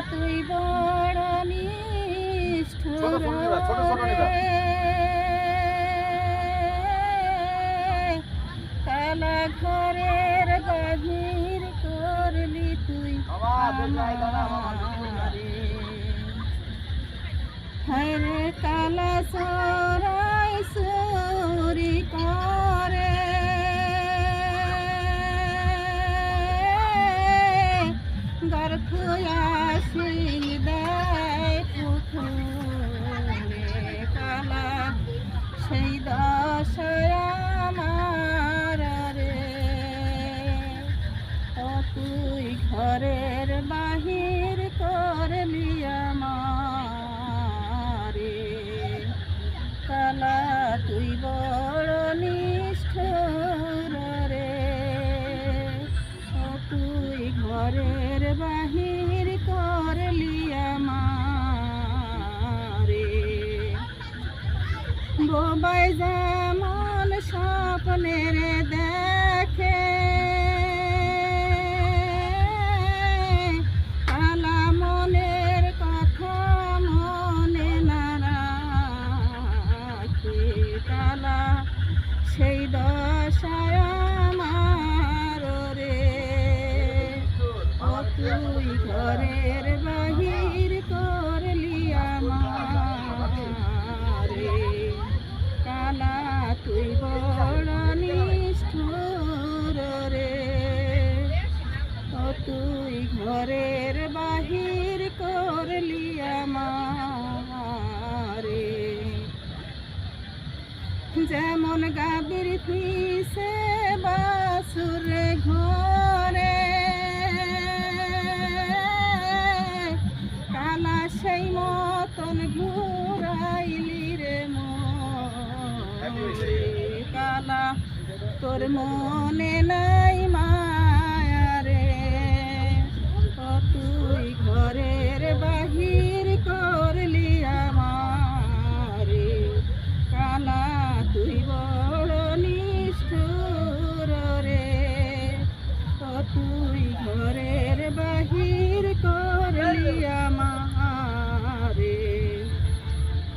তুই বড় নিষ্ঠুর কালা ঘরের বাহির করলি তুই হরে কালা সরাই সুরি করে গর্ভ আসিল দেয় পুকুরে কালা সেই দশায় আমার রে ও তুই ঘরের বাহির করলি আমারে কালা তুই বড় নিষ্ঠুর রে ও তুই ঘরের বাহির করলি আমারে বোবাই যেমন স্বপ্নের দেখে কালা মনের কথা মনে না রাখে কালা সেই দশায় আমার রে ও তুই ঘরের বাহির করলি আমারে কালা তুই বড় নিষ্ঠুর রে ও তুই ঘরের বাহির করলি আমারে যেমন গাবির পিছে বাসুর ঘরে কালা সেই মতন ঘুরাইলি রে মরে কালা তোর মনে নাই মায়া রে ও তুই ঘরে